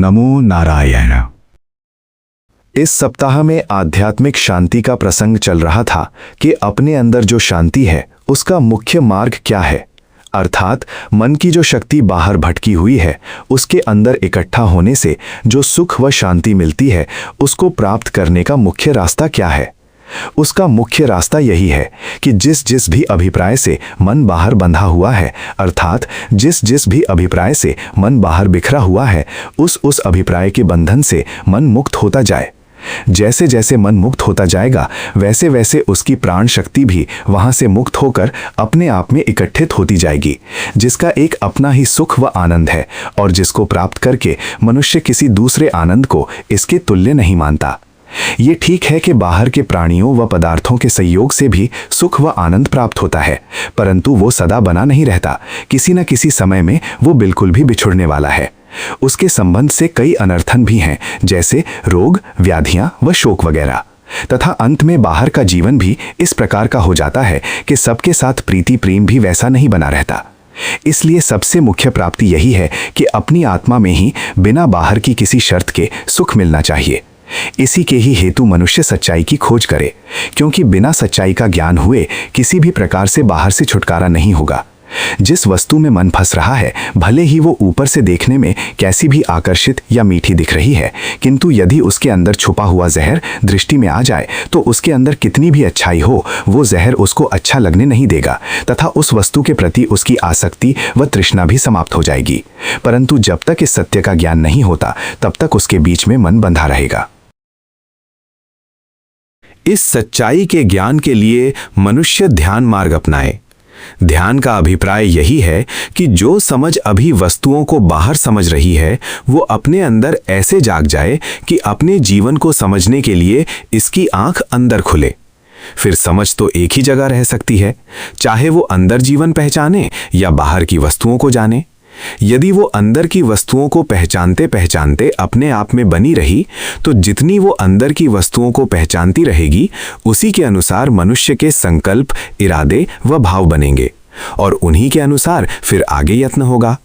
नमो नारायण। इस सप्ताह में आध्यात्मिक शांति का प्रसंग चल रहा था कि अपने अंदर जो शांति है उसका मुख्य मार्ग क्या है, अर्थात मन की जो शक्ति बाहर भटकी हुई है उसके अंदर इकट्ठा होने से जो सुख व शांति मिलती है उसको प्राप्त करने का मुख्य रास्ता क्या है। उसका मुख्य रास्ता यही है कि जिस भी अभिप्राय से मन बाहर बंधा हुआ है, अर्थात जिस भी अभिप्राय से मन बाहर बिखरा हुआ है, उस अभिप्राय के बंधन से मन मुक्त होता जाए। जैसे जैसे मन मुक्त होता जाएगा वैसे वैसे उसकी प्राण शक्ति भी वहां से मुक्त होकर अपने आप में इकट्ठित होती जाएगी, जिसका एक अपना ही सुख व आनंद है और जिसको प्राप्त करके मनुष्य किसी दूसरे आनंद को इसके तुल्य नहीं मानता। ये ठीक है कि बाहर के प्राणियों व पदार्थों के संयोग से भी सुख व आनंद प्राप्त होता है, परंतु वो सदा बना नहीं रहता। किसी न किसी समय में वो बिल्कुल भी बिछुड़ने वाला है। उसके संबंध से कई अनर्थन भी हैं, जैसे रोग, व्याधियां व शोक वगैरह। तथा अंत में बाहर का जीवन भी इस प्रकार का हो जाता है कि सबके साथ प्रीति प्रेम भी वैसा नहीं बना रहता। इसलिए सबसे मुख्य प्राप्ति यही है कि अपनी आत्मा में ही बिना बाहर की किसी शर्त के सुख मिलना चाहिए। इसी के ही हेतु मनुष्य सच्चाई की खोज करे, क्योंकि बिना सच्चाई का ज्ञान हुए किसी भी प्रकार से बाहर से छुटकारा नहीं होगा। जिस वस्तु में मन फंस रहा है, भले ही वो ऊपर से देखने में कैसी भी आकर्षित या मीठी दिख रही है, किंतु यदि उसके अंदर छुपा हुआ जहर दृष्टि में आ जाए तो उसके अंदर कितनी भी अच्छाई हो, वो जहर उसको अच्छा लगने नहीं देगा तथा उस वस्तु के प्रति उसकी आसक्ति व तृष्णा भी समाप्त हो जाएगी। परंतु जब तक इस सत्य का ज्ञान नहीं होता तब तक उसके बीच में मन बंधा रहेगा। इस सच्चाई के ज्ञान के लिए मनुष्य ध्यान मार्ग अपनाए। ध्यान का अभिप्राय यही है कि जो समझ अभी वस्तुओं को बाहर समझ रही है वो अपने अंदर ऐसे जाग जाए कि अपने जीवन को समझने के लिए इसकी आंख अंदर खुले। फिर समझ तो एक ही जगह रह सकती है, चाहे वो अंदर जीवन पहचाने या बाहर की वस्तुओं को जाने। यदि वो अंदर की वस्तुओं को पहचानते पहचानते अपने आप में बनी रही तो जितनी वो अंदर की वस्तुओं को पहचानती रहेगी उसी के अनुसार मनुष्य के संकल्प, इरादे व भाव बनेंगे और उन्हीं के अनुसार फिर आगे यत्न होगा।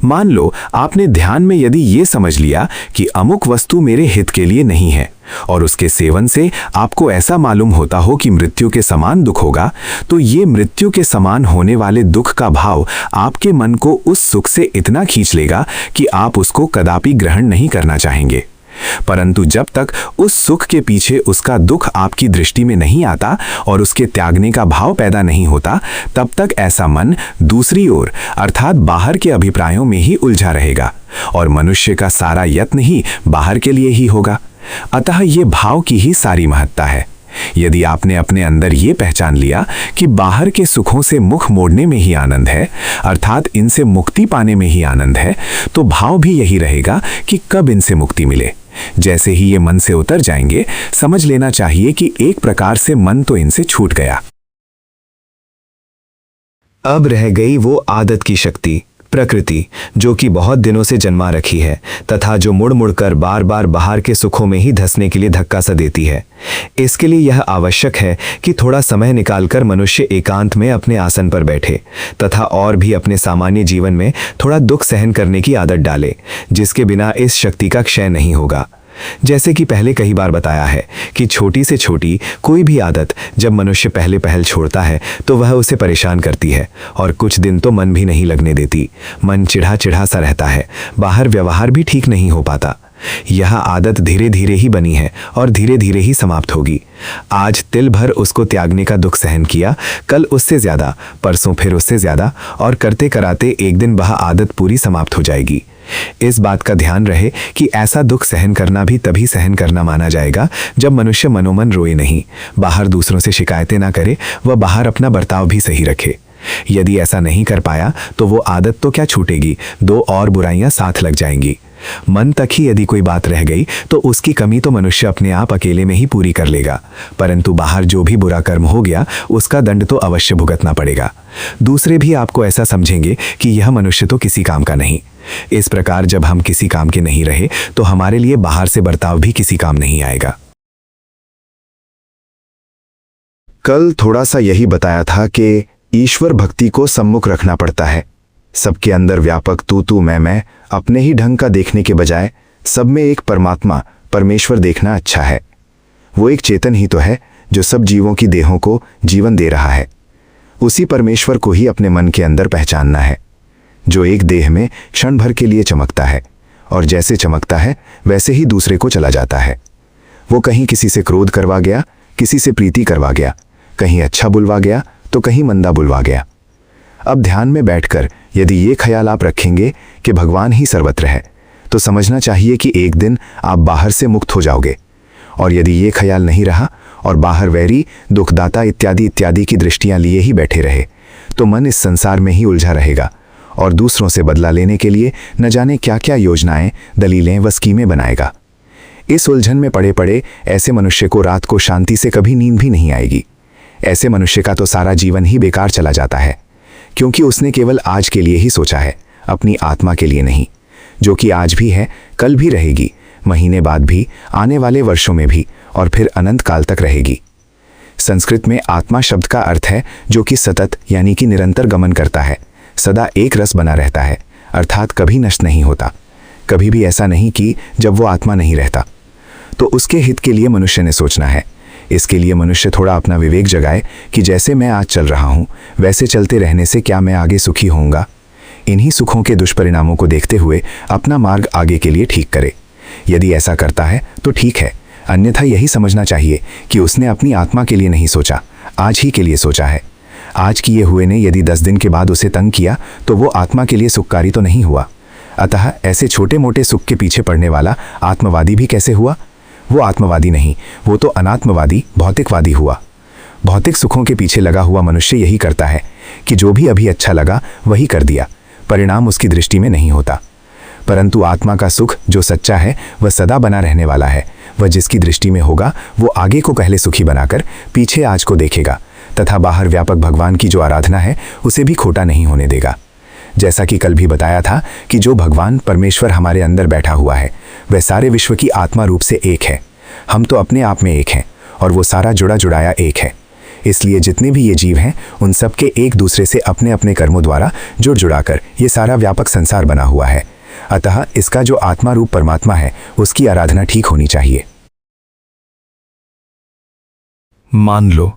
मान लो आपने ध्यान में यदि ये समझ लिया कि अमुक वस्तु मेरे हित के लिए नहीं है और उसके सेवन से आपको ऐसा मालूम होता हो कि मृत्यु के समान दुख होगा, तो ये मृत्यु के समान होने वाले दुख का भाव आपके मन को उस सुख से इतना खींच लेगा कि आप उसको कदापि ग्रहण नहीं करना चाहेंगे। परंतु जब तक उस सुख के पीछे उसका दुख आपकी दृष्टि में नहीं आता और उसके त्यागने का भाव पैदा नहीं होता, तब तक ऐसा मन दूसरी ओर अर्थात बाहर के अभिप्रायों में ही उलझा रहेगा और मनुष्य का सारा यत्न ही बाहर के लिए ही होगा। अतः ये भाव की ही सारी महत्ता है। यदि आपने अपने अंदर ये पहचान लिया कि बाहर के सुखों से मुख मोड़ने में ही आनंद है, अर्थात इनसे मुक्ति पाने में ही आनंद है, तो भाव भी यही रहेगा कि कब इनसे मुक्ति मिले। जैसे ही ये मन से उतर जाएंगे, समझ लेना चाहिए कि एक प्रकार से मन तो इनसे छूट गया। अब रह गई वो आदत की शक्ति, प्रकृति, जो कि बहुत दिनों से जन्मा रखी है तथा जो मुड़ मुड़कर बार बार बाहर के सुखों में ही धंसने के लिए धक्का सा देती है। इसके लिए यह आवश्यक है कि थोड़ा समय निकालकर मनुष्य एकांत में अपने आसन पर बैठे तथा और भी अपने सामान्य जीवन में थोड़ा दुख सहन करने की आदत डाले, जिसके बिना इस शक्ति का क्षय नहीं होगा। जैसे कि पहले कई बार बताया है कि छोटी से छोटी कोई भी आदत जब मनुष्य पहले पहल छोड़ता है तो वह उसे परेशान करती है और कुछ दिन तो मन भी नहीं लगने देती। मन चिढ़ा चिढ़ा सा रहता है, बाहर व्यवहार भी ठीक नहीं हो पाता। यह आदत धीरे धीरे ही बनी है और धीरे धीरे ही समाप्त होगी। आज तिल भर उसको त्यागने का दुख सहन किया, कल उससे ज्यादा, परसों फिर उससे ज्यादा और करते कराते एक दिन वह आदत पूरी समाप्त हो जाएगी। इस बात का ध्यान रहे कि ऐसा दुख सहन करना भी तभी सहन करना माना जाएगा जब मनुष्य मनोमन रोए नहीं, बाहर दूसरों से शिकायतें ना करे व बाहर अपना बर्ताव भी सही रखे। यदि ऐसा नहीं कर पाया तो वो आदत तो क्या छूटेगी, दो और बुराइयां साथ लग जाएंगी। मन तक ही यदि कोई बात रह गई तो उसकी कमी तो मनुष्य अपने आप अकेले में ही पूरी कर लेगा, परंतु बाहर जो भी बुरा कर्म हो गया उसका दंड तो अवश्य भुगतना पड़ेगा। दूसरे भी आपको ऐसा समझेंगे कि यह मनुष्य तो किसी काम का नहीं। इस प्रकार जब हम किसी काम के नहीं रहे तो हमारे लिए बाहर से बर्ताव भी किसी काम नहीं आएगा। कल थोड़ा सा यही बताया था कि ईश्वर भक्ति को सम्मुख रखना पड़ता है। सबके अंदर व्यापक तू तू मैं अपने ही ढंग का देखने के बजाय सब में एक परमात्मा परमेश्वर देखना अच्छा है। वो एक चेतन ही तो है जो सब जीवों की देहों को जीवन दे रहा है। उसी परमेश्वर को ही अपने मन के अंदर पहचानना है, जो एक देह में क्षण भर के लिए चमकता है और जैसे चमकता है वैसे ही दूसरे को चला जाता है। वो कहीं किसी से क्रोध करवा गया, किसी से प्रीति करवा गया, कहीं अच्छा बुलवा गया तो कहीं मंदा बुलवा गया। अब ध्यान में बैठकर यदि ये ख्याल आप रखेंगे कि भगवान ही सर्वत्र है, तो समझना चाहिए कि एक दिन आप बाहर से मुक्त हो जाओगे। और यदि ये ख्याल नहीं रहा और बाहर वैरी, दुखदाता इत्यादि इत्यादि की दृष्टियां लिए ही बैठे रहे, तो मन इस संसार में ही उलझा रहेगा और दूसरों से बदला लेने के लिए न जाने क्या क्या योजनाएं, दलीलें व स्कीमें बनाएगा। इस उलझन में पड़े पड़े ऐसे मनुष्य को रात को शांति से कभी नींद भी नहीं आएगी। ऐसे मनुष्य का तो सारा जीवन ही बेकार चला जाता है, क्योंकि उसने केवल आज के लिए ही सोचा है, अपनी आत्मा के लिए नहीं, जो कि आज भी है, कल भी रहेगी, महीने बाद भी, आने वाले वर्षों में भी और फिर अनंत काल तक रहेगी। संस्कृत में आत्मा शब्द का अर्थ है जो कि सतत यानी कि निरंतर गमन करता है, सदा एक रस बना रहता है, अर्थात कभी नष्ट नहीं होता। कभी भी ऐसा नहीं कि जब वो आत्मा नहीं रहता। तो उसके हित के लिए मनुष्य ने सोचना है। इसके लिए मनुष्य थोड़ा अपना विवेक जगाए कि जैसे मैं आज चल रहा हूँ वैसे चलते रहने से क्या मैं आगे सुखी होऊंगा। इन्हीं सुखों के दुष्परिणामों को देखते हुए अपना मार्ग आगे के लिए ठीक करे। यदि ऐसा करता है तो ठीक है, अन्यथा यही समझना चाहिए कि उसने अपनी आत्मा के लिए नहीं सोचा, आज ही के लिए सोचा है। आज किए हुए ने यदि 10 दिन के बाद उसे तंग किया तो वो आत्मा के लिए सुखकारी तो नहीं हुआ। अतः ऐसे छोटे मोटे सुख के पीछे पड़ने वाला आत्मवादी भी कैसे हुआ? वो आत्मवादी नहीं, वो तो अनात्मवादी, भौतिकवादी हुआ। भौतिक सुखों के पीछे लगा हुआ मनुष्य यही करता है कि जो भी अभी अच्छा लगा वही कर दिया, परिणाम उसकी दृष्टि में नहीं होता। परंतु आत्मा का सुख जो सच्चा है वह सदा बना रहने वाला है। वह जिसकी दृष्टि में होगा वो आगे को पहले सुखी बनाकर पीछे आज को देखेगा तथा बाहर व्यापक भगवान की जो आराधना है उसे भी खोटा नहीं होने देगा। जैसा कि कल भी बताया था कि जो भगवान परमेश्वर हमारे अंदर बैठा हुआ है वह सारे विश्व की आत्मा रूप से एक है। हम तो अपने आप में एक हैं और वो सारा जुड़ा जुड़ाया एक है। इसलिए जितने भी ये जीव हैं उन सब के एक दूसरे से अपने अपने कर्मों द्वारा जुड़ जुड़ाकर ये सारा व्यापक संसार बना हुआ है। अतः इसका जो आत्मा रूप परमात्मा है उसकी आराधना ठीक होनी चाहिए। मान लो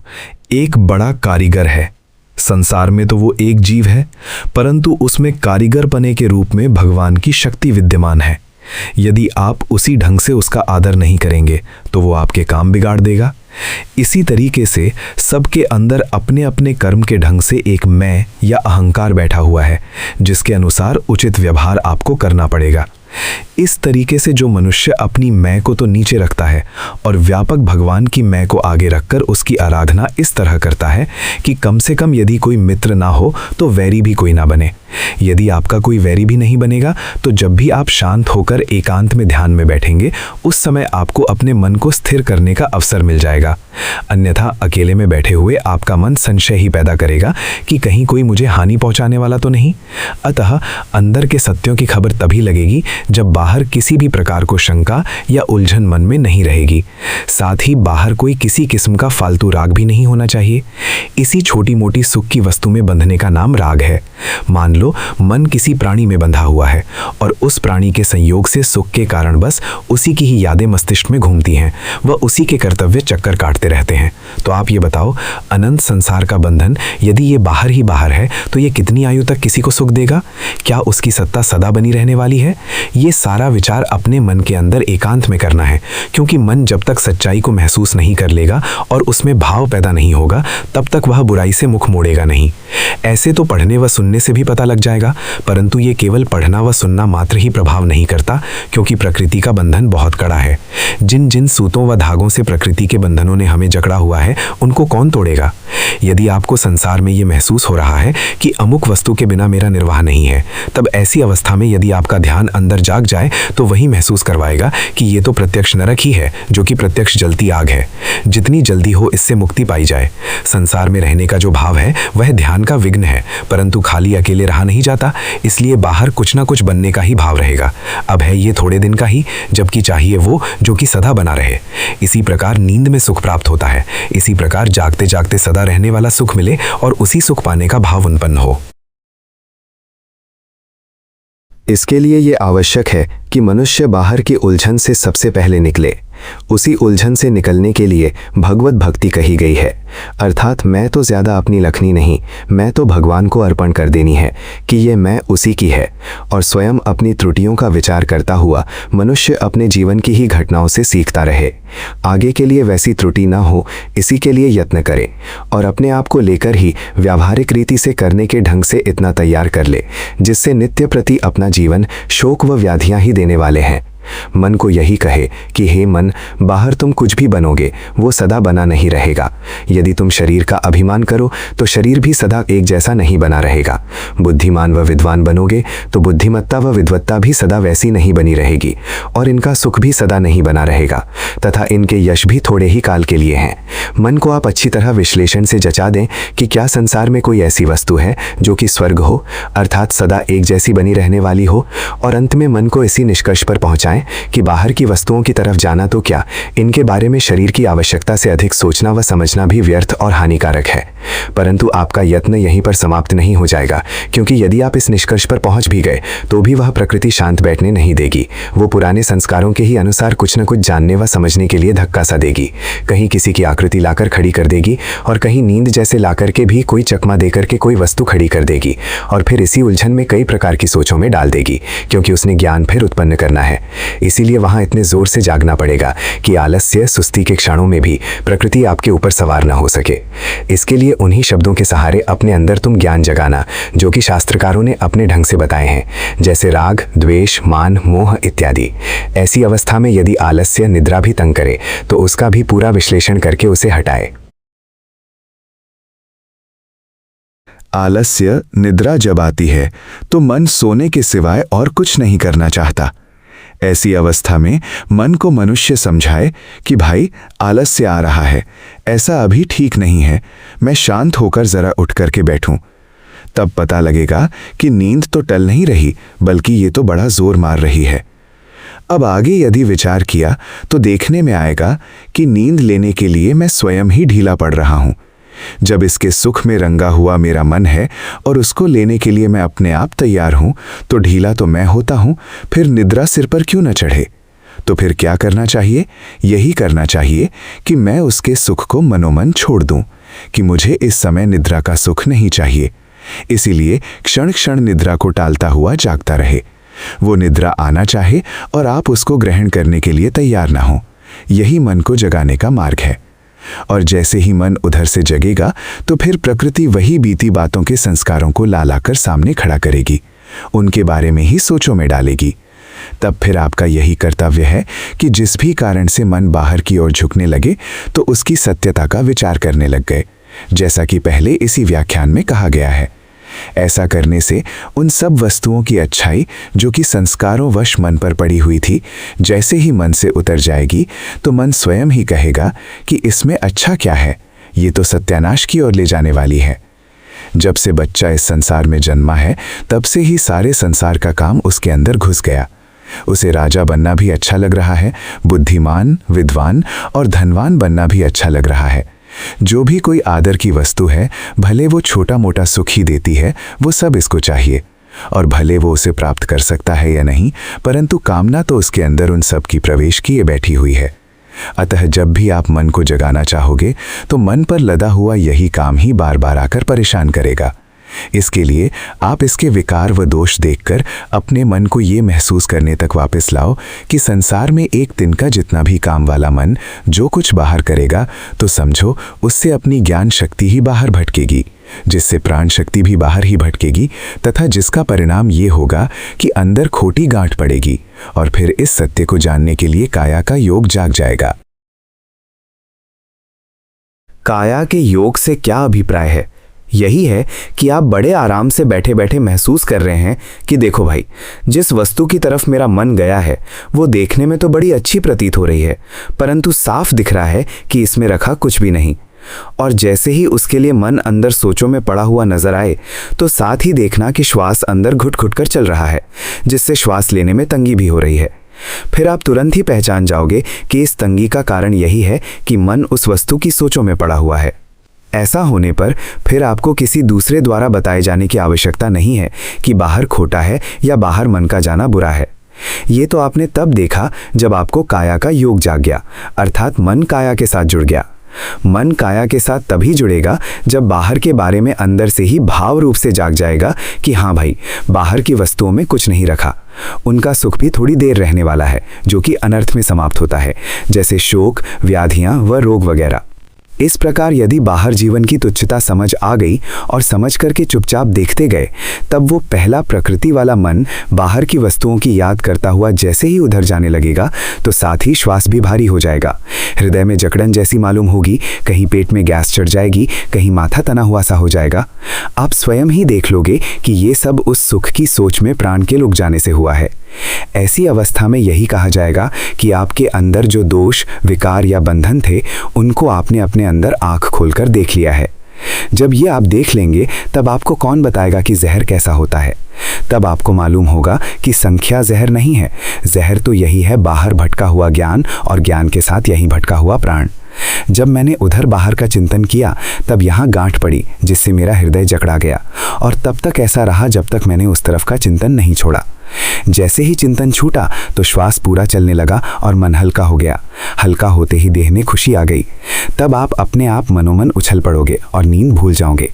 एक बड़ा कारीगर है। संसार में तो वो एक जीव है, परंतु उसमें कारीगर पने के रूप में भगवान की शक्ति विद्यमान है। यदि आप उसी ढंग से उसका आदर नहीं करेंगे तो वो आपके काम बिगाड़ देगा। इसी तरीके से सबके अंदर अपने अपने कर्म के ढंग से एक मैं या अहंकार बैठा हुआ है, जिसके अनुसार उचित व्यवहार आपको करना पड़ेगा। इस तरीके से जो मनुष्य अपनी मैं को तो नीचे रखता है और व्यापक भगवान की मैं को आगे रखकर उसकी आराधना इस तरह करता है कि कम से कम यदि कोई मित्र ना हो तो वैरी भी कोई ना बने। यदि आपका कोई वैरी भी नहीं बनेगा तो जब भी आप शांत होकर एकांत में ध्यान में बैठेंगे उस समय आपको अपने मन को स्थिर करने का अवसर मिल जाएगा। अन्यथा अकेले में बैठे हुए आपका मन संशय ही पैदा करेगा कि कहीं कोई मुझे हानि पहुंचाने वाला तो नहीं। अतः अंदर के सत्यों की खबर तभी लगेगी जब बाहर किसी भी प्रकार को शंका या उलझन मन में नहीं रहेगी। साथ ही बाहर कोई किसी किस्म का फालतू राग भी नहीं होना चाहिए। इसी छोटी मोटी सुख की वस्तु में बंधने का नाम राग है। मान लो मन किसी प्राणी में बंधा हुआ है और उस प्राणी के संयोग से सुख के कारण बस उसी की ही यादें मस्तिष्क में घूमती हैं, वह उसी के कर्तव्य चक्कर काटते रहते हैं। तो आप ये बताओ, अनंत संसार का बंधन यदि ये बाहर ही बाहर है तो ये कितनी आयु तक किसी को सुख देगा? क्या उसकी सत्ता सदा बनी रहने वाली है? ये सारा विचार अपने मन के अंदर एकांत में करना है, क्योंकि मन जब तक सच्चाई को महसूस नहीं कर लेगा और उसमें भाव पैदा नहीं होगा तब तक वह बुराई से मुख मोड़ेगा नहीं। ऐसे तो पढ़ने व सुनने से भी पता लग जाएगा, परंतु ये केवल पढ़ना व सुनना मात्र ही प्रभाव नहीं करता, क्योंकि प्रकृति का बंधन बहुत कड़ा है। जिन जिन सूतों व धागों से प्रकृति के बंधनों ने हमें जकड़ा हुआ है उनको कौन तोड़ेगा? यदि आपको संसार में ये महसूस हो रहा है कि अमुक वस्तु के बिना मेरा निर्वाह नहीं है, तब ऐसी अवस्था में यदि आपका ध्यान अंदर जाग जाए तो वही महसूस करवाएगा कि ये तो प्रत्यक्ष नरक ही है, जो कि प्रत्यक्ष जलती आग है। जितनी जल्दी हो इससे मुक्ति पाई जाए। संसार में रहने का जो भाव है वह ध्यान का विघ्न है, परंतु खाली अकेले रहा नहीं जाता, इसलिए बाहर कुछ ना कुछ बनने का ही भाव रहेगा। अब है ये थोड़े दिन का ही, जबकि चाहिए वो जो कि सदा बना रहे। इसी प्रकार नींद में सुख प्राप्त होता है, इसी प्रकार जागते जागते सदा रहने वाला सुख मिले और उसी सुख पाने का भाव उत्पन्न हो। इसके लिए ये आवश्यक है कि मनुष्य बाहर की उलझन से सबसे पहले निकले। उसी उलझन से निकलने के लिए भगवत भक्ति कही गई है, अर्थात मैं तो ज़्यादा अपनी लखनी नहीं, मैं तो भगवान को अर्पण कर देनी है कि ये मैं उसी की है। और स्वयं अपनी त्रुटियों का विचार करता हुआ मनुष्य अपने जीवन की ही घटनाओं से सीखता रहे, आगे के लिए वैसी त्रुटि ना हो इसी के लिए यत्न करे और अपने आप को लेकर ही व्यावहारिक रीति से करने के ढंग से इतना तैयार कर ले जिससे नित्य प्रति अपना जीवन शोक व व्याधियां ही देने वाले हैं। मन को यही कहे कि हे मन, बाहर तुम कुछ भी बनोगे वो सदा बना नहीं रहेगा। यदि तुम शरीर का अभिमान करो तो शरीर भी सदा एक जैसा नहीं बना रहेगा। बुद्धिमान व विद्वान बनोगे तो बुद्धिमत्ता व विद्वत्ता भी सदा वैसी नहीं बनी रहेगी और इनका सुख भी सदा नहीं बना रहेगा तथा इनके यश भी थोड़े ही काल के लिए हैं। मन को आप अच्छी तरह विश्लेषण से जचा दें कि क्या संसार में कोई ऐसी वस्तु है जो कि स्वर्ग हो, अर्थात सदा एक जैसी बनी रहने वाली हो, और अंत में मन को इसी निष्कर्ष पर पहुंचाएं कि बाहर की वस्तुओं की तरफ जाना तो क्या, इनके बारे में शरीर की आवश्यकता से अधिक सोचना व समझना भी व्यर्थ और हानिकारक है। परंतु आपका यत्न यहीं पर समाप्त नहीं हो जाएगा, क्योंकि यदि आप इस निष्कर्ष पर पहुंच भी गए तो भी वह प्रकृति शांत बैठने नहीं देगी। वो पुराने संस्कारों के ही अनुसार कुछ न कुछ जानने व समझने के लिए धक्का सा देगी। कहीं किसी की आकृति लाकर खड़ी कर देगी और कहीं नींद जैसे लाकर के भी कोई चकमा देकर के कोई वस्तु खड़ी कर देगी और फिर इसी उलझन में कई प्रकार की सोचों में डाल देगी, क्योंकि उसने ज्ञान फिर उत्पन्न करना है। इसीलिए वहां इतने जोर से जागना पड़ेगा कि आलस्य सुस्ती के क्षणों में भी प्रकृति आपके ऊपर सवार न हो सके। इसके लिए उन्हीं शब्दों के सहारे अपने अंदर तुम ज्ञान जगाना जो कि शास्त्रकारों ने अपने ढंग से बताए हैं, जैसे राग, द्वेष, मान, मोह इत्यादि। ऐसी अवस्था में यदि आलस्य निद्रा भी तंग करे तो उसका भी पूरा विश्लेषण करके उसे हटाए। आलस्य निद्रा जब आती है तो मन सोने के सिवाय और कुछ नहीं करना चाहता। ऐसी अवस्था में मन को मनुष्य समझाए कि भाई आलस्य आ रहा है, ऐसा अभी ठीक नहीं है, मैं शांत होकर जरा उठ करके बैठूं। तब पता लगेगा कि नींद तो टल नहीं रही बल्कि ये तो बड़ा जोर मार रही है। अब आगे यदि विचार किया तो देखने में आएगा कि नींद लेने के लिए मैं स्वयं ही ढीला पड़ रहा हूं। जब इसके सुख में रंगा हुआ मेरा मन है और उसको लेने के लिए मैं अपने आप तैयार हूं तो ढीला तो मैं होता हूं, फिर निद्रा सिर पर क्यों न चढ़े। तो फिर क्या करना चाहिए? यही करना चाहिए कि मैं उसके सुख को मनोमन छोड़ दूं कि मुझे इस समय निद्रा का सुख नहीं चाहिए। इसीलिए क्षण क्षण निद्रा को टालता हुआ जागता रहे। वो निद्रा आना चाहे और आप उसको ग्रहण करने के लिए तैयार ना हो। यही मन को जगाने का मार्ग है। और जैसे ही मन उधर से जगेगा तो फिर प्रकृति वही बीती बातों के संस्कारों को ला लाकर सामने खड़ा करेगी, उनके बारे में ही सोचों में डालेगी। तब फिर आपका यही कर्तव्य है कि जिस भी कारण से मन बाहर की ओर झुकने लगे तो उसकी सत्यता का विचार करने लग गए, जैसा कि पहले इसी व्याख्यान में कहा गया है। ऐसा करने से उन सब वस्तुओं की अच्छाई जो कि संस्कारों वश मन पर पड़ी हुई थी, जैसे ही मन से उतर जाएगी तो मन स्वयं ही कहेगा कि इसमें अच्छा क्या है, ये तो सत्यानाश की ओर ले जाने वाली है। जब से बच्चा इस संसार में जन्मा है तब से ही सारे संसार का काम उसके अंदर घुस गया। उसे राजा बनना भी अच्छा लग रहा है, बुद्धिमान, विद्वान और धनवान बनना भी अच्छा लग रहा है। जो भी कोई आदर की वस्तु है, भले वो छोटा मोटा सुख ही देती है, वो सब इसको चाहिए। और भले वो उसे प्राप्त कर सकता है या नहीं, परंतु कामना तो उसके अंदर उन सब की प्रवेश किए बैठी हुई है। अतः जब भी आप मन को जगाना चाहोगे तो मन पर लदा हुआ यही काम ही बार बार आकर परेशान करेगा। इसके लिए आप इसके विकार व दोष देखकर अपने मन को ये महसूस करने तक वापस लाओ कि संसार में एक दिन का जितना भी काम वाला मन जो कुछ बाहर करेगा तो समझो उससे अपनी ज्ञान शक्ति ही बाहर भटकेगी, जिससे प्राण शक्ति भी बाहर ही भटकेगी, तथा जिसका परिणाम ये होगा कि अंदर खोटी गांठ पड़ेगी और फिर इस सत्य को जानने के लिए काया का योग जाग जाएगा। काया के योग से क्या अभिप्राय है? यही है कि आप बड़े आराम से बैठे बैठे महसूस कर रहे हैं कि देखो भाई, जिस वस्तु की तरफ मेरा मन गया है वो देखने में तो बड़ी अच्छी प्रतीत हो रही है, परंतु साफ दिख रहा है कि इसमें रखा कुछ भी नहीं। और जैसे ही उसके लिए मन अंदर सोचों में पड़ा हुआ नजर आए तो साथ ही देखना कि श्वास अंदर घुट घुट कर चल रहा है, जिससे श्वास लेने में तंगी भी हो रही है। फिर आप तुरंत ही पहचान जाओगे कि इस तंगी का कारण यही है कि मन उस वस्तु की सोचों में पड़ा हुआ है। ऐसा होने पर फिर आपको किसी दूसरे द्वारा बताए जाने की आवश्यकता नहीं है कि बाहर खोटा है या बाहर मन का जाना बुरा है। ये तो आपने तब देखा जब आपको काया का योग जाग गया, अर्थात मन काया के साथ जुड़ गया। मन काया के साथ तभी जुड़ेगा जब बाहर के बारे में अंदर से ही भाव रूप से जाग जाएगा कि हाँ भाई, बाहर की वस्तुओं में कुछ नहीं रखा, उनका सुख भी थोड़ी देर रहने वाला है, जो कि अनर्थ में समाप्त होता है, जैसे शोक, व्याधियां व रोग वगैरह। इस प्रकार यदि बाहर जीवन की तुच्छता समझ आ गई और समझ करके चुपचाप देखते गए, तब वो पहला प्रकृति वाला मन बाहर की वस्तुओं की याद करता हुआ जैसे ही उधर जाने लगेगा, तो साथ ही श्वास भी भारी हो जाएगा, हृदय में जकड़न जैसी मालूम होगी, कहीं पेट में गैस चढ़ जाएगी, कहीं माथा तना हुआ सा हो जाएगा। आप स्वयं ही देख लोगे कि ये सब उस सुख की सोच में प्राण के रुक जाने से हुआ है। ऐसी अवस्था में यही कहा जाएगा कि आपके अंदर जो दोष, विकार या बंधन थे, उनको आपने अपने अंदर आंख खोलकर देख लिया है। जब ये आप देख लेंगे, तब आपको कौन बताएगा कि जहर कैसा होता है। तब आपको मालूम होगा कि संख्या जहर नहीं है, जहर तो यही है बाहर भटका हुआ ज्ञान, और ज्ञान के साथ यही भटका हुआ प्राण। जब मैंने उधर बाहर का चिंतन किया, तब यहाँ गांठ पड़ी, जिससे मेरा हृदय जकड़ा गया, और तब तक ऐसा रहा जब तक मैंने उस तरफ का चिंतन नहीं छोड़ा। जैसे ही चिंतन छूटा तो श्वास पूरा चलने लगा और मन हल्का हो गया। हल्का होते ही देह में खुशी आ गई। तब आप अपने आप मनोमन उछल पड़ोगे और नींद भूल जाओगे।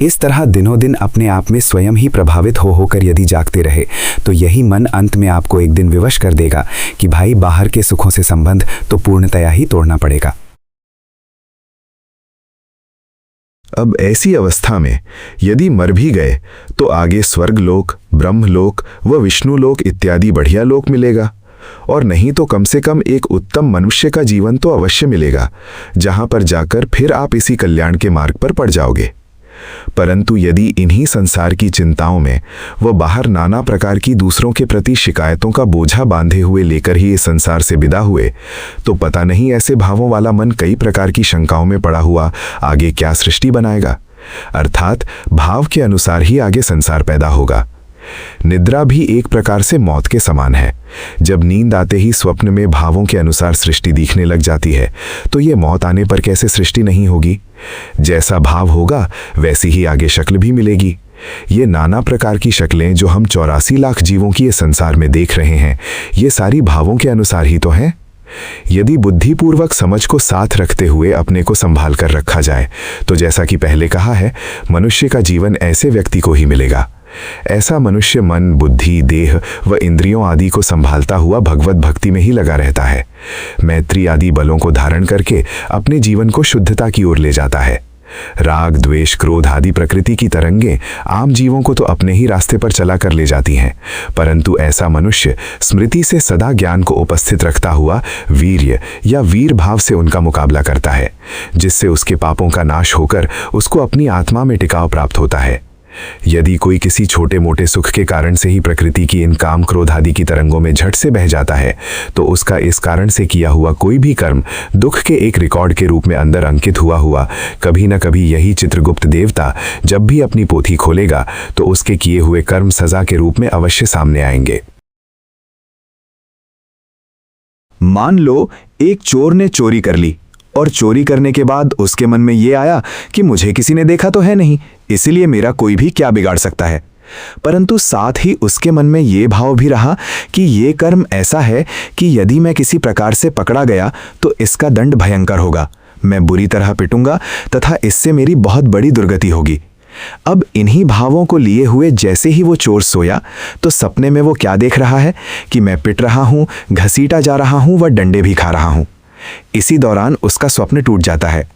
इस तरह दिनों दिन अपने आप में स्वयं ही प्रभावित हो होकर यदि जागते रहे, तो यही मन अंत में आपको एक दिन विवश कर देगा कि भाई, बाहर के सुखों से संबंध तो पूर्णतया ही तोड़ना पड़ेगा। अब ऐसी अवस्था में यदि मर भी गए तो आगे स्वर्गलोक, ब्रह्मलोक व विष्णुलोक इत्यादि बढ़िया लोक मिलेगा, और नहीं तो कम से कम एक उत्तम मनुष्य का जीवन तो अवश्य मिलेगा, जहां पर जाकर फिर आप इसी कल्याण के मार्ग पर पड़ जाओगे। परंतु यदि इन्हीं संसार की चिंताओं में वह बाहर नाना प्रकार की दूसरों के प्रति शिकायतों का बोझा बांधे हुए लेकर ही इस संसार से विदा हुए, तो पता नहीं ऐसे भावों वाला मन कई प्रकार की शंकाओं में पड़ा हुआ आगे क्या सृष्टि बनाएगा। अर्थात भाव के अनुसार ही आगे संसार पैदा होगा। निद्रा भी एक प्रकार से मौत के समान है। जब नींद आते ही स्वप्न में भावों के अनुसार सृष्टि दिखने लग जाती है, तो ये मौत आने पर कैसे सृष्टि नहीं होगी। जैसा भाव होगा वैसी ही आगे शक्ल भी मिलेगी। ये नाना प्रकार की शक्लें जो हम 84 लाख जीवों की इस संसार में देख रहे हैं, ये सारी भावों के अनुसार ही तो हैं। यदि बुद्धिपूर्वक समझ को साथ रखते हुए अपने को संभाल कर रखा जाए, तो जैसा कि पहले कहा है, मनुष्य का जीवन ऐसे व्यक्ति को ही मिलेगा। ऐसा मनुष्य मन, बुद्धि, देह व इंद्रियों आदि को संभालता हुआ भगवत भक्ति में ही लगा रहता है। मैत्री आदि बलों को धारण करके अपने जीवन को शुद्धता की ओर ले जाता है। राग, द्वेष, क्रोध आदि प्रकृति की तरंगें आम जीवों को तो अपने ही रास्ते पर चला कर ले जाती हैं, परंतु ऐसा मनुष्य स्मृति से सदा ज्ञान को उपस्थित रखता हुआ वीर्य या वीर भाव से उनका मुकाबला करता है, जिससे उसके पापों का नाश होकर उसको अपनी आत्मा में टिकाव प्राप्त होता है। यदि कोई किसी छोटे मोटे सुख के कारण से ही प्रकृति की इन काम, क्रोध आदि की तरंगों में झट से बह जाता है, तो उसका इस कारण से किया हुआ कोई भी कर्म दुख के एक रिकॉर्ड के रूप में अंदर अंकित हुआ कभी न कभी यही चित्रगुप्त देवता जब भी अपनी पोथी खोलेगा, तो उसके किए हुए कर्म सजा के रूप में अवश्य सामने आएंगे। मान लो एक चोर ने चोरी कर ली, और चोरी करने के बाद उसके मन में ये आया कि मुझे किसी ने देखा तो है नहीं, इसलिए मेरा कोई भी क्या बिगाड़ सकता है। परंतु साथ ही उसके मन में ये भाव भी रहा कि ये कर्म ऐसा है कि यदि मैं किसी प्रकार से पकड़ा गया तो इसका दंड भयंकर होगा, मैं बुरी तरह पिटूंगा तथा इससे मेरी बहुत बड़ी दुर्गति होगी। अब इन्हीं भावों को लिए हुए जैसे ही वो चोर सोया, तो सपने में वो क्या देख रहा है कि मैं पिट रहा हूं, घसीटा जा रहा हूं व डंडे भी खा रहा हूं। इसी दौरान उसका स्वप्न टूट जाता है,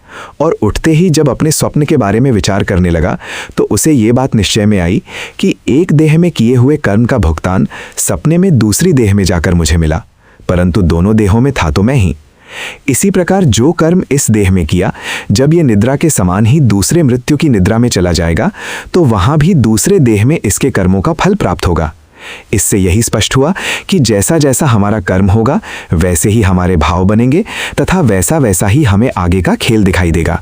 और उठते ही जब अपने स्वप्न के बारे में विचार करने लगा, तो उसे ये बात निश्चय में आई कि एक देह में किए हुए कर्म का भुगतान सपने में दूसरी देह में जाकर मुझे मिला, परंतु दोनों देहों में था तो मैं ही। इसी प्रकार जो कर्म इस देह में किया, जब ये निद्रा के समान ही दूसरे मृत्यु की निद्रा में चला जाएगा, तो वहां भी दूसरे देह में इसके कर्मों का फल प्राप्त होगा। इससे यही स्पष्ट हुआ कि जैसा जैसा हमारा कर्म होगा, वैसे ही हमारे भाव बनेंगे तथा वैसा वैसा ही हमें आगे का खेल दिखाई देगा।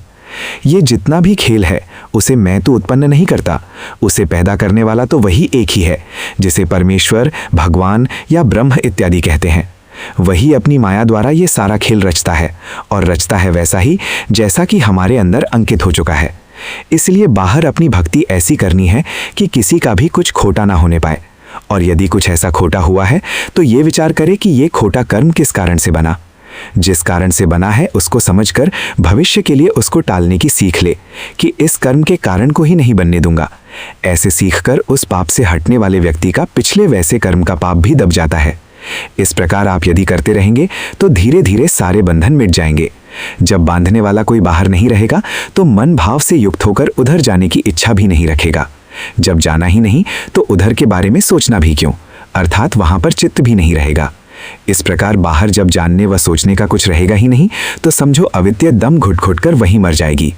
ये जितना भी खेल है, उसे मैं तो उत्पन्न नहीं करता, उसे पैदा करने वाला तो वही एक ही है, जिसे परमेश्वर, भगवान या ब्रह्म इत्यादि कहते हैं। वही अपनी माया द्वारा ये सारा खेल रचता है, और रचता है वैसा ही जैसा कि हमारे अंदर अंकित हो चुका है। इसलिए बाहर अपनी भक्ति ऐसी करनी है कि किसी का भी कुछ खोटा ना होने पाए, और यदि कुछ ऐसा खोटा हुआ है तो ये विचार करे कि ये खोटा कर्म किस कारण से बना। जिस कारण से बना है उसको समझकर भविष्य के लिए उसको टालने की सीख ले कि इस कर्म के कारण को ही नहीं बनने दूंगा। ऐसे सीखकर उस पाप से हटने वाले व्यक्ति का पिछले वैसे कर्म का पाप भी दब जाता है। इस प्रकार आप यदि करते रहेंगे तो धीरे धीरे सारे बंधन मिट जाएंगे। जब बांधने वाला कोई बाहर नहीं रहेगा तो मन भाव से युक्त होकर उधर जाने की इच्छा भी नहीं रखेगा। जब जाना ही नहीं तो उधर के बारे में सोचना भी क्यों, अर्थात वहां पर चित्त भी नहीं रहेगा। इस प्रकार बाहर जब जानने व सोचने का कुछ रहेगा ही नहीं तो समझो अविद्या दम घुट घुट कर वहीं मर जाएगी।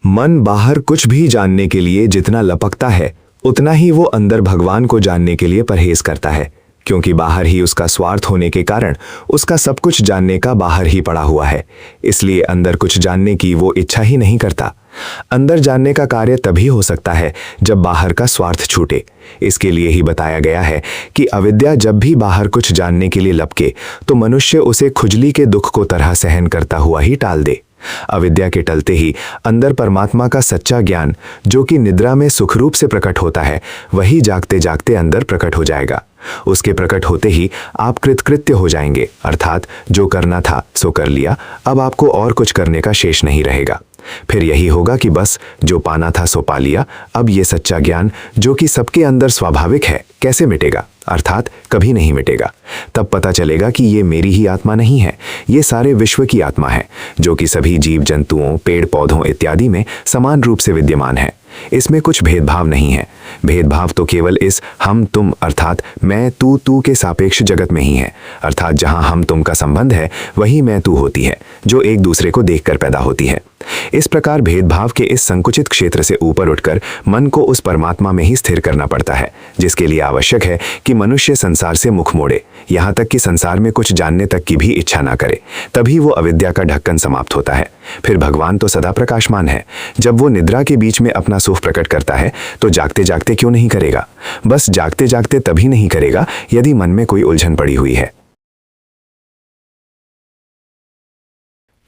मन बाहर कुछ भी जानने के लिए जितना लपकता है उतना ही वो अंदर भगवान को जानने के लिए परहेज करता है, क्योंकि बाहर ही उसका स्वार्थ होने के कारण उसका सब कुछ जानने का बाहर ही पड़ा हुआ है। इसलिए अंदर कुछ जानने की वो इच्छा ही नहीं करता। अंदर जानने का कार्य तभी हो सकता है जब बाहर का स्वार्थ छूटे। इसके लिए ही बताया गया है कि अविद्या जब भी बाहर कुछ जानने के लिए लपके तो मनुष्य उसे खुजली के दुख को तरह सहन करता हुआ ही टाल दे। अविद्या के टलते ही अंदर परमात्मा का सच्चा ज्ञान, जो कि निद्रा में सुखरूप से प्रकट होता है, वही जागते जागते अंदर प्रकट हो जाएगा। उसके प्रकट होते ही आप कृतकृत्य हो जाएंगे, अर्थात जो करना था सो कर लिया, अब आपको और कुछ करने का शेष नहीं रहेगा। फिर यही होगा कि बस जो पाना था सो पा लिया। अब ये सच्चा ज्ञान, जो कि सबके अंदर स्वाभाविक है, कैसे मिटेगा, अर्थात कभी नहीं मिटेगा। तब पता चलेगा कि ये मेरी ही आत्मा नहीं है, ये सारे विश्व की आत्मा है, जो कि सभी जीव जंतुओं, पेड़ पौधों इत्यादि में समान रूप से विद्यमान है। इसमें कुछ भेदभाव नहीं है। भेदभाव तो केवल इस हम तुम अर्थात मैं तू के सापेक्ष जगत में ही है, अर्थात जहां हम तुम का संबंध है वही मैं तू होती है, जो एक दूसरे को देखकर पैदा होती है। इस प्रकार भेदभाव के इस संकुचित क्षेत्र से ऊपर उठकर मन को उस परमात्मा में ही स्थिर करना पड़ता है, जिसके लिए आवश्यक है कि मनुष्य संसार से मुख मोड़े, यहाँ तक कि संसार में कुछ जानने तक की भी इच्छा ना करे। तभी वो अविद्या का ढक्कन समाप्त होता है। फिर भगवान तो सदा प्रकाशमान है। जब वो निद्रा के बीच में अपना सुख प्रकट करता है तो जागते जागते क्यों नहीं करेगा? बस जागते जागते तभी नहीं करेगा यदि मन में कोई उलझन पड़ी हुई है।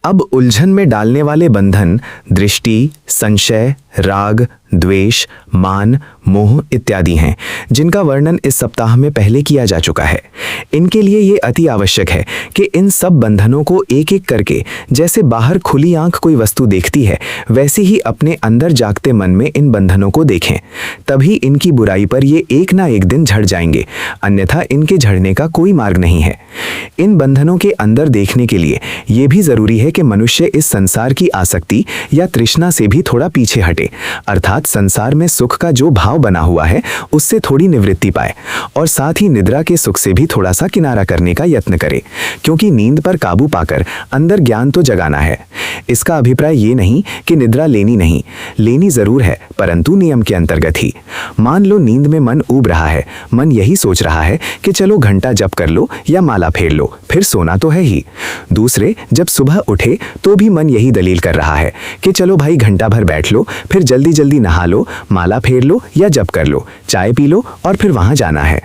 अब उलझन में डालने वाले बंधन दृष्टि, संशय, राग, द्वेष, मान, मोह इत्यादि हैं, जिनका वर्णन इस सप्ताह में पहले किया जा चुका है। इनके लिए ये अति आवश्यक है कि इन सब बंधनों को एक एक करके, जैसे बाहर खुली आंख कोई वस्तु देखती है, वैसे ही अपने अंदर जागते मन में इन बंधनों को देखें। तभी इनकी बुराई पर ये एक ना एक दिन झड़ जाएंगे, अन्यथा इनके झड़ने का कोई मार्ग नहीं है। इन बंधनों के अंदर देखने के लिए ये भी जरूरी है कि मनुष्य इस संसार की आसक्ति या तृष्णा से भी थोड़ा पीछे हटे, अर्थात संसार में सुख का जो भाव बना हुआ है उससे थोड़ी निवृत्ति पाए, और साथ ही निद्रा के सुख से भी थोड़ा सा किनारा करने का यत्न करे, क्योंकि नींद पर काबू पाकर अंदर ज्ञान तो जगाना है। इसका अभिप्राय ये नहीं कि निद्रा लेनी नहीं, लेनी जरूर है, परंतु नियम के अंतर्गत ही। मान लो नींद में मन ऊब रहा है, मन यही सोच रहा है कि चलो घंटा जप कर लो या माला फेर लो, फिर सोना तो है ही। दूसरे जब सुबह उठे तो भी मन यही दलील कर रहा है कि चलो भाई घंटा भर बैठ लो, फिर जल्दी जल्दी नहा लो, माला फेर लो या जप कर लो, चाय पी लो और फिर वहां जाना है।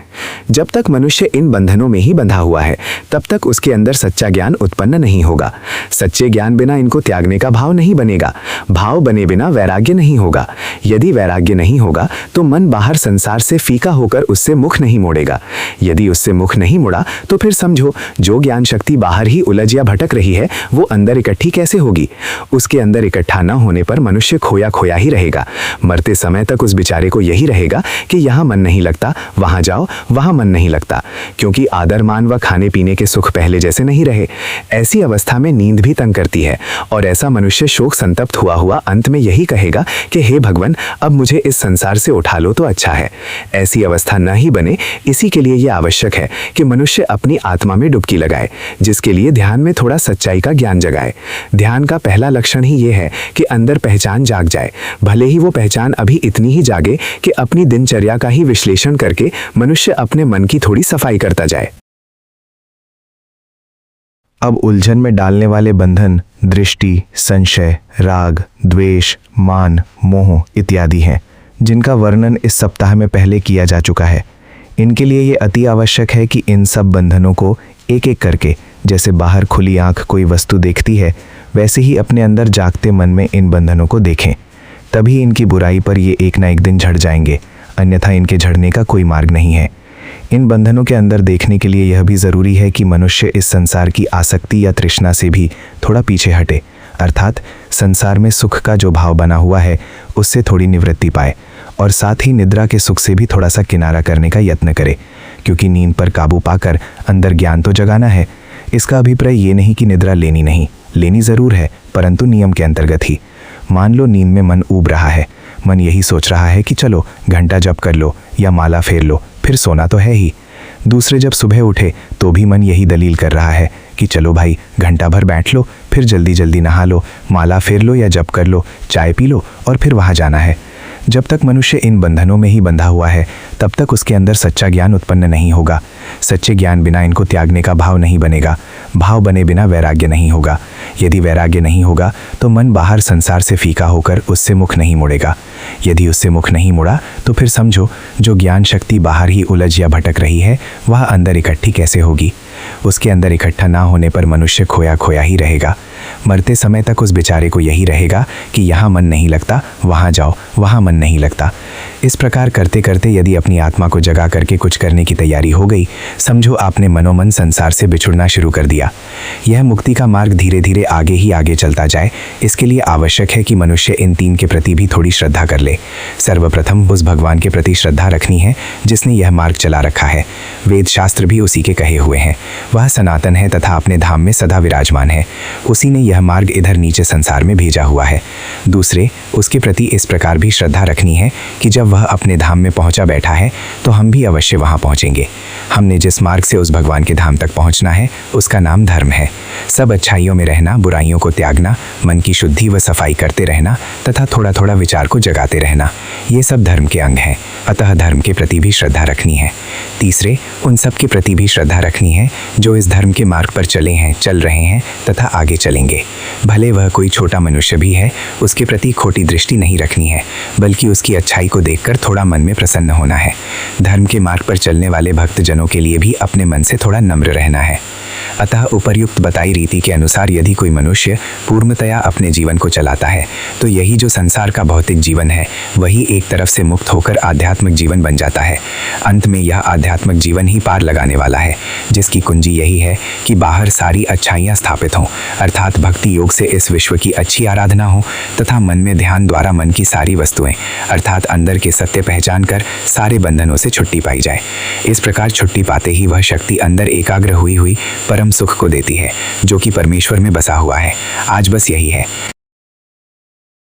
जब तक मनुष्य इन बंधनों में ही बंधा हुआ है तब तक उसके अंदर सच्चा ज्ञान उत्पन्न नहीं होगा। सच्चे ज्ञान बिना इनको त्यागने का भाव नहीं बनेगा, भाव बने बिना वैराग्य नहीं होगा। यदि वैराग्य नहीं होगा तो मन बाहर संसार से फीका होकर उससे मुख नहीं मोड़ेगा। यदि उससे मुख नहीं मुड़ा तो फिर समझो जो ज्ञान शक्ति बाहर ही उलझ या भटक रही है वो अंदर इकट्ठी कैसे होगी? उसके अंदर इकट्ठा न होने पर मनुष्य खोया खोया ही रहेगा। मरते समय तक उस बेचारे को यही रहेगा कि यहाँ मन नहीं लगता, वहां जाओ, वहां मन नहीं लगता, क्योंकि आदर मान व खाने पीने के सुख पहले जैसे नहीं रहे। ऐसी अवस्था में नींद भी तंग करती है, और ऐसा मनुष्य शोक संतप्त हुआ हुआ अंत में यही कहेगा कि हे भगवान, अब मुझे इस संसार से उठा लो तो अच्छा है। ऐसी अवस्था न ही बने, इसी के लिए यह आवश्यक है कि मनुष्य अपनी आत्मा में डुबकी लगाए, जिसके लिए ध्यान में थोड़ा सच्चाई का ज्ञान जगाए। ध्यान का पहला लक्षण ही यह है कि अंदर पहचान जाग जाए, भले ही वो पहचान अभी इतनी ही जागे कि अपनी दिनचर्या का ही विश्लेषण करके मनुष्य अपने मन की थोड़ी सफाई करता जाए। अब उलझन में डालने वाले बंधन दृष्टि, संशय, राग, द्वेष, मान, मोह इत्यादि हैं, जिनका वर्णन इस सप्ताह में पहले किया जा चुका है। इनके लिए ये अति आवश्यक है कि इन सब बंधनों को एक एक करके, जैसे बाहर खुली आंख कोई वस्तु देखती है, वैसे ही अपने अंदर जागते मन में इन बंधनों को देखें। तभी इनकी बुराई पर ये एक ना एक दिन झड़ जाएंगे, अन्यथा इनके झड़ने का कोई मार्ग नहीं है। इन बंधनों के अंदर देखने के लिए यह भी ज़रूरी है कि मनुष्य इस संसार की आसक्ति या तृष्णा से भी थोड़ा पीछे हटे, अर्थात संसार में सुख का जो भाव बना हुआ है उससे थोड़ी निवृत्ति पाए, और साथ ही निद्रा के सुख से भी थोड़ा सा किनारा करने का यत्न करे, क्योंकि नींद पर काबू पाकर अंदर ज्ञान तो जगाना है। इसका अभिप्राय ये नहीं कि निद्रा लेनी नहीं, लेनी ज़रूर है, परंतु नियम के अंतर्गत ही। मान लो नींद में मन ऊब रहा है, मन यही सोच रहा है कि चलो घंटा जप कर लो या माला फेर लो, फिर सोना तो है ही। दूसरे जब सुबह उठे तो भी मन यही दलील कर रहा है कि चलो भाई घंटा भर बैठ लो, फिर जल्दी जल्दी नहा लो, माला फेर लो या जप कर लो, चाय पी लो और फिर वहाँ जाना है। जब तक मनुष्य इन बंधनों में ही बंधा हुआ है तब तक उसके अंदर सच्चा ज्ञान उत्पन्न नहीं होगा। सच्चे ज्ञान बिना इनको त्यागने का भाव नहीं बनेगा, भाव बने बिना वैराग्य नहीं होगा। यदि वैराग्य नहीं होगा तो मन बाहर संसार से फीका होकर उससे मुख नहीं मोड़ेगा। यदि उससे मुख नहीं मुड़ा तो फिर समझो जो ज्ञान शक्ति बाहर ही उलझ या भटक रही है वह अंदर इकट्ठी कैसे होगी। उसके अंदर इकट्ठा ना होने पर मनुष्य खोया खोया ही रहेगा। मरते समय तक उस बेचारे को यही रहेगा कि यहाँ मन नहीं लगता, वहाँ जाओ, वहाँ मन नहीं लगता। इस प्रकार करते करते यदि अपनी आत्मा को जगा करके कुछ करने की तैयारी हो गई, समझो आपने मनोमन संसार से बिछुड़ना शुरू कर दिया। यह मुक्ति का मार्ग धीरे धीरे आगे ही आगे चलता जाए। इसके लिए आवश्यक है कि मनुष्य इन तीन के प्रति भी थोड़ी श्रद्धा कर ले। सर्वप्रथम उस भगवान के प्रति श्रद्धा रखनी है जिसने यह मार्ग चला रखा है। वेद शास्त्र भी उसी के कहे हुए हैं। वह सनातन है तथा अपने धाम में सदा विराजमान है। उसी ने यह मार्ग इधर नीचे संसार में भेजा हुआ है। दूसरे, उसके प्रति इस प्रकार भी श्रद्धा रखनी है कि जब वह अपने धाम में पहुंचा बैठा है तो हम भी अवश्य वहां पहुंचेंगे। हमने जिस मार्ग से उस भगवान के धाम तक पहुंचना है उसका नाम धर्म है। सब अच्छाइयों में रहना, बुराइयों को त्यागना, मन की शुद्धि व सफाई करते रहना तथा थोड़ा थोड़ा विचार को जगाते रहना, ये सब धर्म के अंग हैं। अतः धर्म के प्रति भी श्रद्धा रखनी है। तीसरे, उन सब के प्रति भी श्रद्धा रखनी है जो इस धर्म के मार्ग पर चले हैं, चल रहे हैं तथा आगे चलेंगे। भले वह कोई छोटा मनुष्य भी है, उसके प्रति खोटी दृष्टि नहीं रखनी है, बल्कि उसकी अच्छाई को देखकर थोड़ा मन में प्रसन्न होना है। धर्म के मार्ग पर चलने वाले भक्तजनों के लिए भी अपने मन से थोड़ा नम्र रहना है। अतः उपर्युक्त बताई रीति के अनुसार यदि कोई मनुष्य पूर्णतया अपने जीवन को चलाता है तो यही जो संसार का भौतिक जीवन है वही एक तरफ से मुक्त होकर आध्यात्मिक जीवन बन जाता है। अंत में यह आध्यात्मिक जीवन ही पार लगाने वाला है, जिसकी कुंजी यही है कि बाहर सारी अच्छाइयाँ स्थापित हों, अर्थात भक्ति योग से इस विश्व की अच्छी आराधना हो तथा मन में ध्यान द्वारा मन की सारी वस्तुएं अर्थात अंदर के सत्य पहचान कर सारे बंधनों से छुट्टी पाई जाए। इस प्रकार छुट्टी पाते ही वह शक्ति अंदर एकाग्र हुई परम सुख को देती है जो कि परमेश्वर में बसा हुआ है। आज बस यही है।